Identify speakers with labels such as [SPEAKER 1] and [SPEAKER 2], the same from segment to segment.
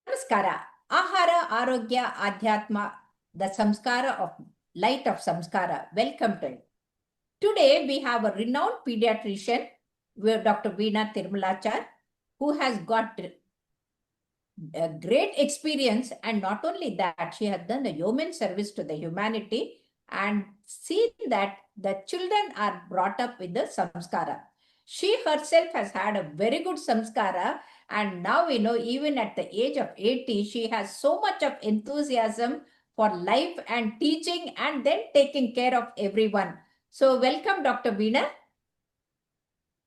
[SPEAKER 1] Namaskara. Ahara, Arogya, Adhyatma, the Samskara of Light of Samskara. Welcome to it. Today we have a renowned pediatrician, Dr. Veena Tirmalachar, who has got a great experience, and not only that, she has done a yeoman service to the humanity and seen that the children are brought up with the samskara. She herself has had a very good samskara, and now even at the age of 80, she has so much of enthusiasm for life and teaching and then taking care of everyone. So, welcome, Dr. Veena.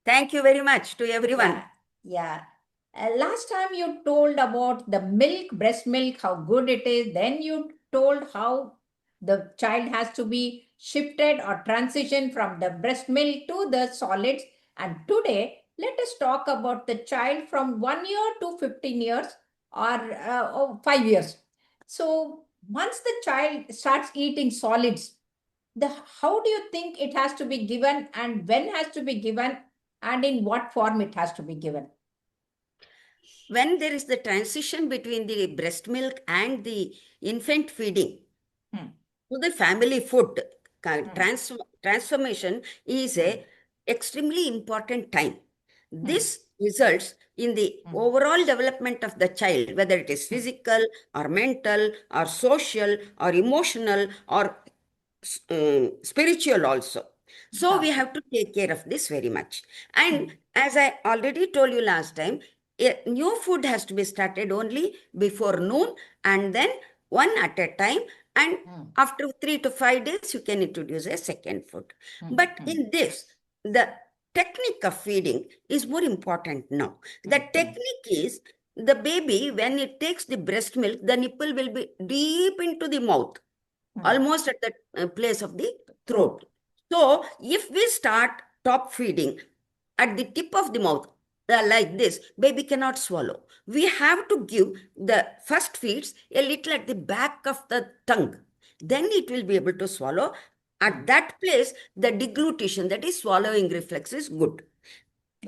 [SPEAKER 2] Thank you very much to everyone.
[SPEAKER 1] Yeah. Last time you told about the milk, breast milk, how good it is. Then you told how the child has to be shifted or transition from the breast milk to the solids. And today, let us talk about the child from 1 year to 15 years or 5 years. So once the child starts eating solids, how do you think it has to be given and when has to be given and in what form it has to be given?
[SPEAKER 2] When there is the transition between the breast milk and the infant feeding to the family food, transformation is a extremely important time. This results in the overall development of the child, whether it is physical or mental or social or emotional or spiritual also. So we have to take care of this very much. And as I already told you last time, a new food has to be started only before noon and then one at a time. And after 3 to 5 days, you can introduce a second food. But in this, the technique of feeding is more important now. The technique is the baby, when it takes the breast milk, the nipple will be deep into the mouth, almost at the place of the throat. So if we start top feeding at the tip of the mouth, like this, baby cannot swallow. We have to give the first feeds a little at the back of the tongue. Then it will be able to swallow. At that place, the deglutition, that is swallowing reflex, is good.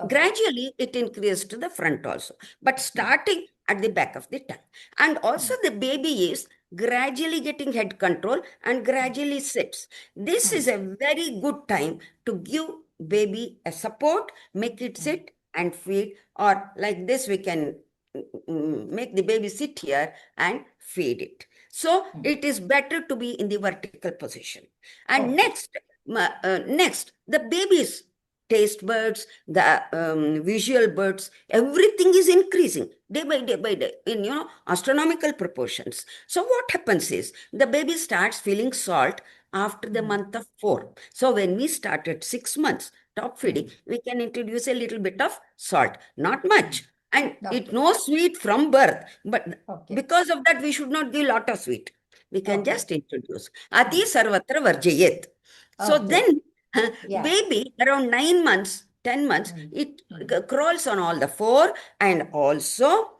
[SPEAKER 2] Gradually, it increases to the front also, but starting at the back of the tongue. And also the baby is gradually getting head control and gradually sits. This is a very good time to give baby a support, make it sit and feed, or like this we can make the baby sit here and feed it. So it is better to be in the vertical position. And next, the baby's taste buds, the visual buds, everything is increasing day by day in astronomical proportions. So what happens is the baby starts feeling salt after the month of 4. So when we start at 6 months top feeding, we can introduce a little bit of salt, not much. And it knows sweet from birth, but because of that we should not give lot of sweet. We can just introduce ati sarvatra varjayet. So then baby around 9 months, 10 months, it crawls on all the 4, and also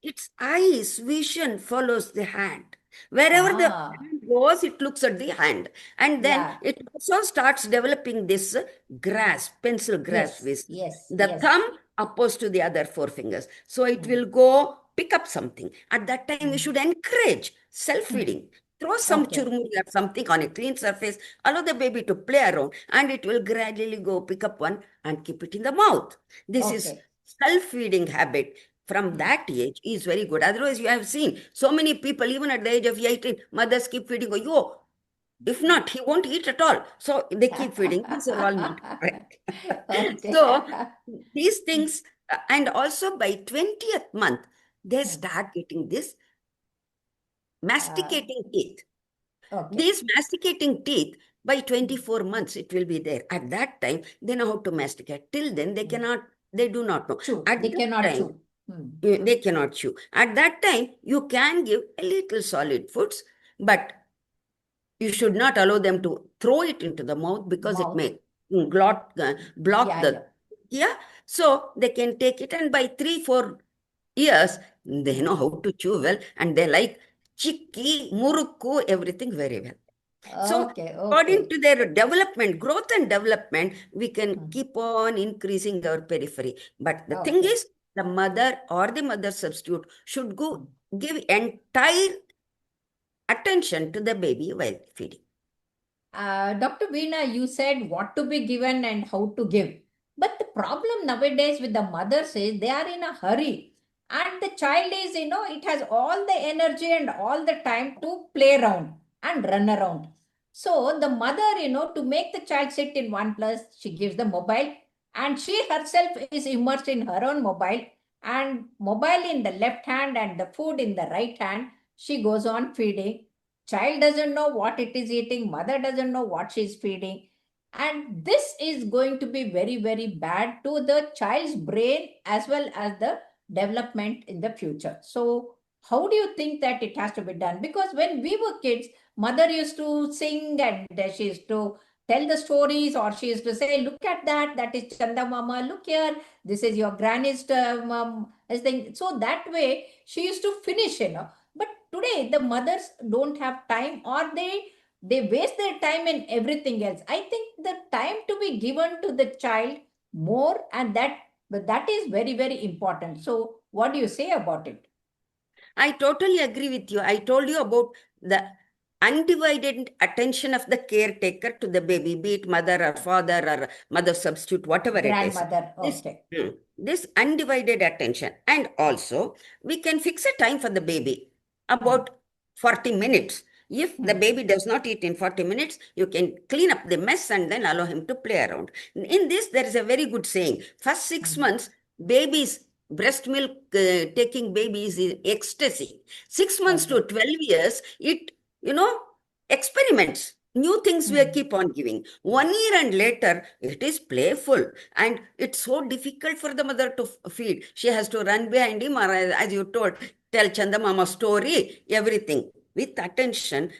[SPEAKER 2] its eyes, vision follows the hand. Wherever the hand goes, it looks at the hand. And then it also starts developing this grasp, pencil grasp with the thumb opposed to the other 4 fingers. So it will go pick up something. At that time, we should encourage self-feeding. Throw some churmuri or something on a clean surface, allow the baby to play around, and it will gradually go pick up one and keep it in the mouth. This is self-feeding habit from that age is very good. Otherwise, you have seen so many people, even at the age of 18, mothers keep feeding. Yo, if not, he won't eat at all. So they keep feeding. These are all not correct. So these things, and also by 20th month, they start getting this masticating teeth. These masticating teeth, by 24 months, it will be there. At that time, they know how to masticate. Till then, they do not know.
[SPEAKER 1] They cannot chew.
[SPEAKER 2] They cannot chew. At that time, you can give a little solid foods, but you should not allow them to throw it into the mouth because it may block the. So they can take it, and by 3-4 years, they know how to chew well, and they like chikki, murukku, everything very well. So according to their development, growth and development, we can keep on increasing our periphery. But the thing is, the mother or the mother substitute should go give entire attention to the baby while feeding.
[SPEAKER 1] Dr. Veena, you said what to be given and how to give. But the problem nowadays with the mothers is they are in a hurry. And the child is, it has all the energy and all the time to play around and run around. So the mother, to make the child sit in one place, she gives the mobile and she herself is immersed in her own mobile and mobile in the left hand and the food in the right hand. She goes on feeding. Child doesn't know what it is eating, mother doesn't know what she's feeding. And this is going to be very, very bad to the child's brain as well as the development in the future. So, how do you think that it has to be done? Because when we were kids, mother used to sing and she used to tell the stories, or she used to say, look at that, that is Chanda Mama, look here, this is your granny's thing. So that way she used to finish, But today the mothers don't have time, or they waste their time in everything else. I think the time to be given to the child more, and that is very, very important. So what do you say about it?
[SPEAKER 2] I totally agree with you. I told you about the undivided attention of the caretaker to the baby, be it mother or father or mother substitute, whatever it is.
[SPEAKER 1] Grandmother,
[SPEAKER 2] This,
[SPEAKER 1] okay.
[SPEAKER 2] this undivided attention. And also, we can fix a time for the baby, about 40 minutes. If the baby does not eat in 40 minutes, you can clean up the mess and then allow him to play around. In this, there is a very good saying. First 6 months, babies breast milk taking babies is ecstasy. 6 months to 12 years, it, experiments. New things we keep on giving. 1 year and later, it is playful. And it's so difficult for the mother to feed. She has to run behind him, or as you told, tell Chanda Mama story, everything with attention.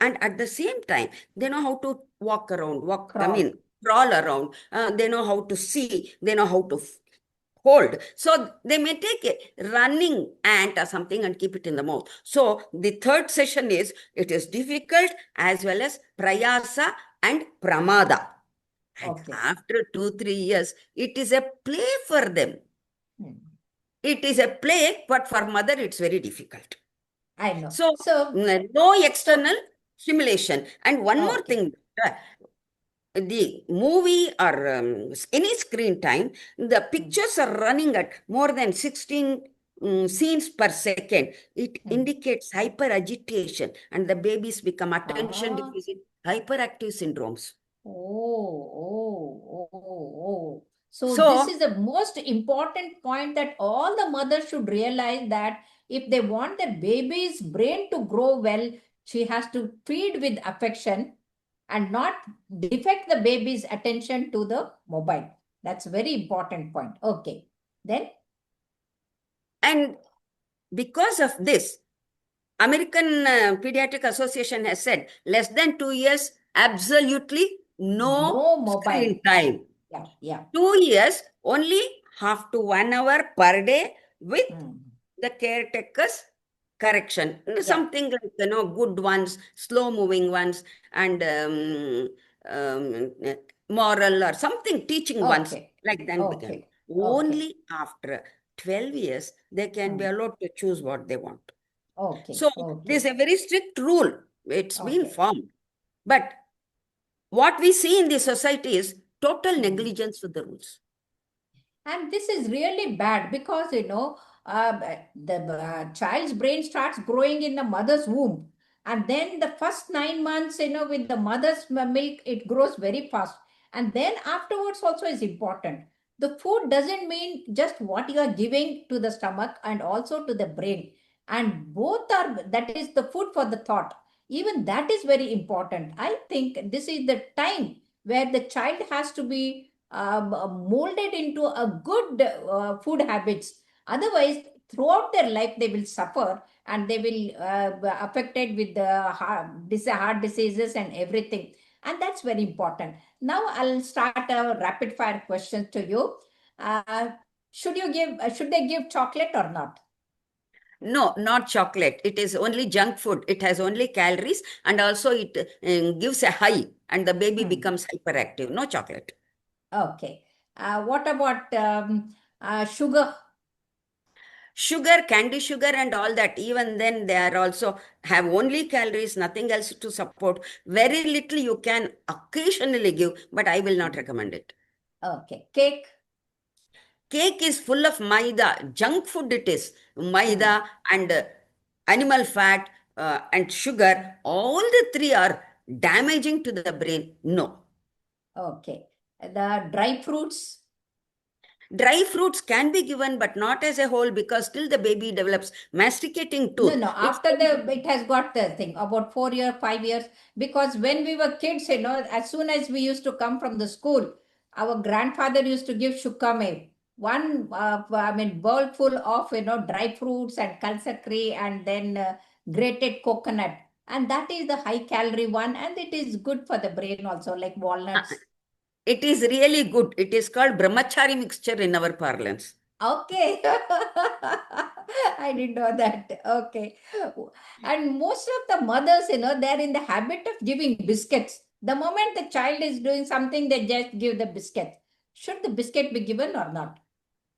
[SPEAKER 2] And at the same time, they know how to walk around, crawl around. They know how to see. They know how to hold. So they may take a running ant or something and keep it in the mouth. So the third session is, it is difficult as well as prayasa and pramada. And after 2-3 years, it is a play for them. It is a play, but for mother, it's very difficult.
[SPEAKER 1] I know.
[SPEAKER 2] So no external stimulation. And one more thing, the movie or any screen time, the pictures are running at more than 16 scenes per second. It indicates hyper agitation, and the babies become attention deficit hyperactive syndromes.
[SPEAKER 1] So this is the most important point that all the mothers should realize, that if they want their baby's brain to grow well, she has to feed with affection and not defect the baby's attention to the mobile. That's a very important point. Okay. Then?
[SPEAKER 2] And because of this, American Pediatric Association has said less than 2 years, absolutely no screen time. 2 years, only half to 1 hour per day with the caretaker's correction. Something like, good ones, slow moving ones, and moral or something, teaching ones, like that. Only after 12 years, they can be allowed to choose what they want. So this is a very strict rule. It's been formed. But what we see in the society is total negligence with the rules.
[SPEAKER 1] And this is really bad because, the child's brain starts growing in the mother's womb. And then the first 9 months, with the mother's milk, it grows very fast. And then afterwards also is important. The food doesn't mean just what you are giving to the stomach and also to the brain. And both are, that is the food for the thought. Even that is very important. I think this is the time where the child has to be molded into a good food habits. Otherwise, throughout their life, they will suffer and they will be affected with the heart diseases and everything. And that's very important. Now I'll start a rapid fire question to you. Should they give chocolate or not?
[SPEAKER 2] No, not chocolate. It is only junk food. It has only calories, and also it gives a high, and the baby becomes hyperactive. No chocolate.
[SPEAKER 1] Okay. What about sugar?
[SPEAKER 2] sugar, candy sugar, and all that. Even then, they are also have only calories, nothing else to support. Very little you can occasionally give, but I will not recommend it.
[SPEAKER 1] Okay. Cake.
[SPEAKER 2] Cake is full of maida, junk food it is.
[SPEAKER 1] Hmm.
[SPEAKER 2] Maida and animal fat and sugar, all the three are damaging to the brain. No.
[SPEAKER 1] Okay. The dry fruits.
[SPEAKER 2] Dry fruits can be given, but not as a whole because still the baby develops masticating
[SPEAKER 1] No,
[SPEAKER 2] tooth.
[SPEAKER 1] no.
[SPEAKER 2] It
[SPEAKER 1] After the it has got the thing about 4 years, 5 years. Because when we were kids, as soon as we used to come from the school, our grandfather used to give shukame. One, bowl full of dry fruits and kalsakri and then grated coconut. And that is the high calorie one, and it is good for the brain also, like
[SPEAKER 2] uh,
[SPEAKER 1] walnuts.
[SPEAKER 2] it is really good. It is called brahmachari mixture in our parlance.
[SPEAKER 1] Okay. I didn't know that. Okay. And most of the mothers, they're in the habit of giving biscuits. The moment the child is doing something, they just give the biscuit. Should the biscuit be given or not?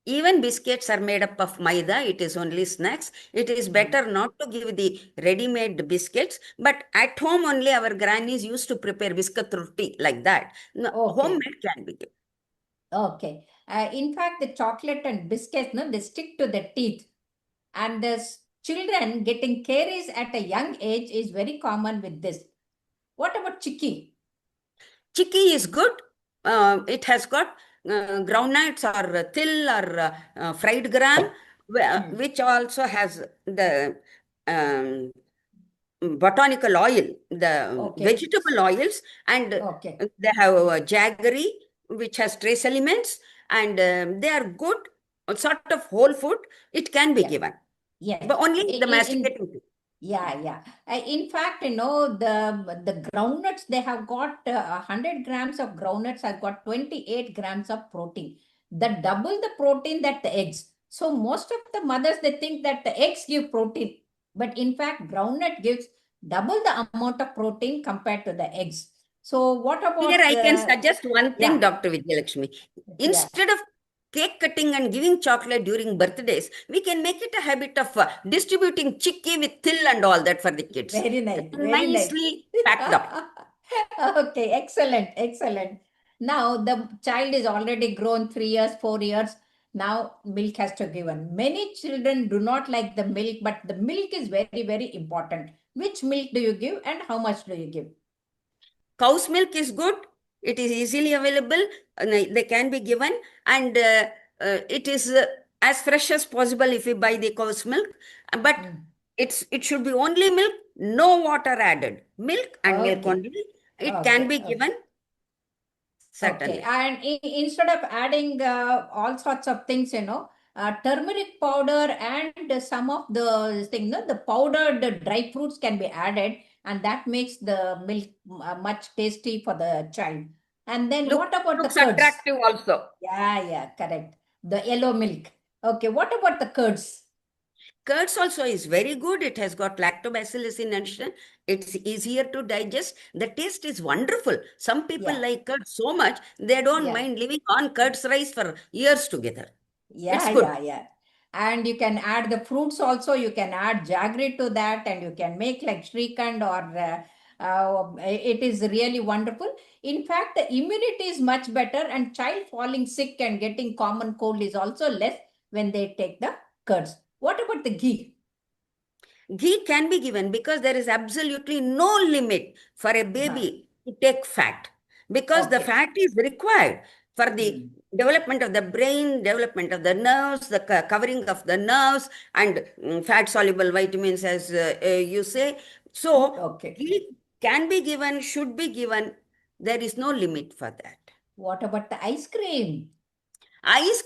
[SPEAKER 2] Even biscuits are made up of maida. It is only snacks. It is
[SPEAKER 1] Mhm.
[SPEAKER 2] better not to give the ready-made biscuits. But at home only our grannies used to prepare biscuit roti like that. No,
[SPEAKER 1] Okay.
[SPEAKER 2] homemade can be given.
[SPEAKER 1] Okay. In fact, the chocolate and biscuits, no, they stick to the teeth. And the children getting caries at a young age is very common with this. What about chicky?
[SPEAKER 2] Chicky is good. It has got groundnuts or till or fried gram,
[SPEAKER 1] Hmm.
[SPEAKER 2] which also has the um, botanical oil, the
[SPEAKER 1] Okay.
[SPEAKER 2] vegetable oils, and
[SPEAKER 1] Okay.
[SPEAKER 2] they have jaggery, which has trace elements, and they are good, sort of whole food. It can be
[SPEAKER 1] Yeah.
[SPEAKER 2] given,
[SPEAKER 1] Yes.
[SPEAKER 2] but only the
[SPEAKER 1] In
[SPEAKER 2] masticating.
[SPEAKER 1] yeah, yeah. In fact, the groundnuts, they have got 100 grams of groundnuts have got 28 grams of protein. The double the protein that the eggs. So most of the mothers, they think that the eggs give protein, but in fact, groundnut gives double the amount of protein compared to the eggs. So what
[SPEAKER 2] Here
[SPEAKER 1] about
[SPEAKER 2] I can
[SPEAKER 1] the
[SPEAKER 2] suggest one thing,
[SPEAKER 1] yeah,
[SPEAKER 2] Dr. Vijayalakshmi.
[SPEAKER 1] yeah.
[SPEAKER 2] Instead of cake cutting and giving chocolate during birthdays, we can make it a habit of distributing chicky with till and all that for the kids.
[SPEAKER 1] Very nice, very nice.
[SPEAKER 2] Nicely packed up.
[SPEAKER 1] Okay, excellent, excellent. Now the child is already grown 3 years, 4 years. Now milk has to given. Many children do not like the milk, but the milk is very, very important. Which milk do you give and how much do you give?
[SPEAKER 2] Cow's milk is good. It is easily available. They can be given, and it is as fresh as possible if we buy the cow's milk. But
[SPEAKER 1] Mm.
[SPEAKER 2] it should be only milk, no water added. Milk and milk
[SPEAKER 1] Okay,
[SPEAKER 2] only. It can
[SPEAKER 1] okay,
[SPEAKER 2] be
[SPEAKER 1] okay.
[SPEAKER 2] given
[SPEAKER 1] Okay,
[SPEAKER 2] certainly.
[SPEAKER 1] and instead of adding all sorts of things, turmeric powder and some of the thing, no, the powdered dry fruits can be added, and that makes the milk much tasty for the child. And then
[SPEAKER 2] Look
[SPEAKER 1] what about the
[SPEAKER 2] looks
[SPEAKER 1] curds?
[SPEAKER 2] attractive also.
[SPEAKER 1] Yeah, yeah, correct. The yellow milk. Okay, what about the curds?
[SPEAKER 2] Curds also is very good. It has got lactobacillus in addition. It's easier to digest. The taste is wonderful. Some people
[SPEAKER 1] Yeah,
[SPEAKER 2] like curds so much, they don't
[SPEAKER 1] yeah.
[SPEAKER 2] mind living on curds rice for years together. It's
[SPEAKER 1] Yeah,
[SPEAKER 2] good.
[SPEAKER 1] yeah, yeah. And you can add the fruits also. You can add jaggery to that, and you can make like Shrikand or it is really wonderful. In fact, the immunity is much better, and child falling sick and getting common cold is also less when they take the curds. What about the ghee?
[SPEAKER 2] Ghee can be given because there is absolutely no limit for a
[SPEAKER 1] Huh.
[SPEAKER 2] baby to take fat because the
[SPEAKER 1] Okay.
[SPEAKER 2] fat is required for the
[SPEAKER 1] Hmm.
[SPEAKER 2] development of the brain, development of the nerves, the covering of the nerves, and fat soluble vitamins, as you say. So,
[SPEAKER 1] Okay.
[SPEAKER 2] ghee can be given, should be given. There is no limit for that.
[SPEAKER 1] What about the ice cream?
[SPEAKER 2] Ice